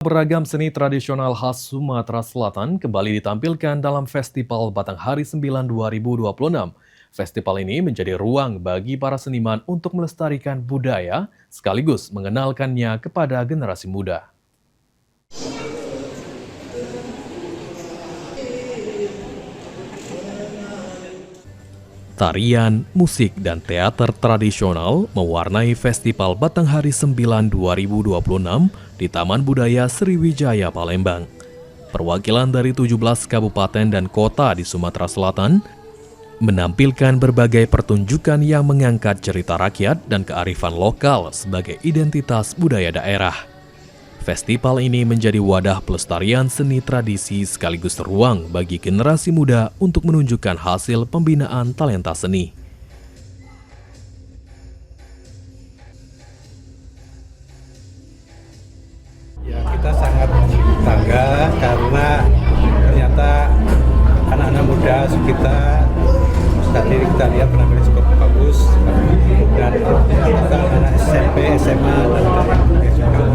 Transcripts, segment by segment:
Beragam seni tradisional khas Sumatera Selatan kembali ditampilkan dalam Festival Batanghari 9 2026. Festival ini menjadi ruang bagi para seniman untuk melestarikan budaya sekaligus mengenalkannya kepada generasi muda. Tarian, musik, dan teater tradisional mewarnai Festival Batanghari 9 2026 di Taman Budaya Sriwijaya, Palembang. Perwakilan dari 17 kabupaten dan kota di Sumatera Selatan menampilkan berbagai pertunjukan yang mengangkat cerita rakyat dan kearifan lokal sebagai identitas budaya daerah. Festival ini menjadi wadah pelestarian seni tradisi sekaligus ruang bagi generasi muda untuk menunjukkan hasil pembinaan talenta seni. Ya, kita sangat bangga karena ternyata anak-anak muda sekitar tadi kita lihat penampilan cukup bagus dan anak-anak SMP, SMA dan juga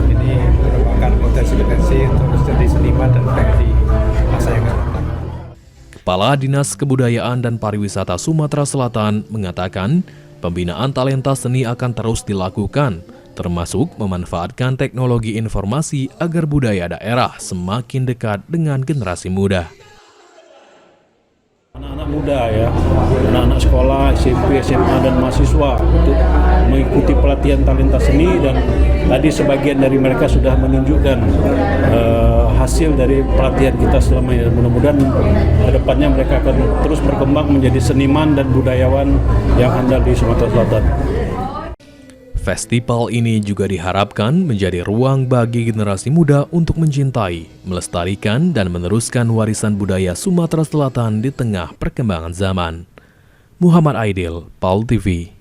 ini merupakan potensi-potensi untuk menjadi seniman dan budaya di masa yang akan datang. Kepala Dinas Kebudayaan dan Pariwisata Sumatera Selatan mengatakan pembinaan talenta seni akan terus dilakukan, termasuk memanfaatkan teknologi informasi agar budaya daerah semakin dekat dengan generasi muda. Anak-anak muda ya, anak-anak sekolah, SMP, SMA, dan mahasiswa untuk mengikuti pelatihan talenta seni dan tadi sebagian dari mereka sudah menunjukkan hasil dari pelatihan kita selama ini. Mudah-mudahan ke depannya mereka akan terus berkembang menjadi seniman dan budayawan yang handal di Sumatera Selatan. Festival ini juga diharapkan menjadi ruang bagi generasi muda untuk mencintai, melestarikan, dan meneruskan warisan budaya Sumatera Selatan di tengah perkembangan zaman. Muhammad Aidil, PAL TV.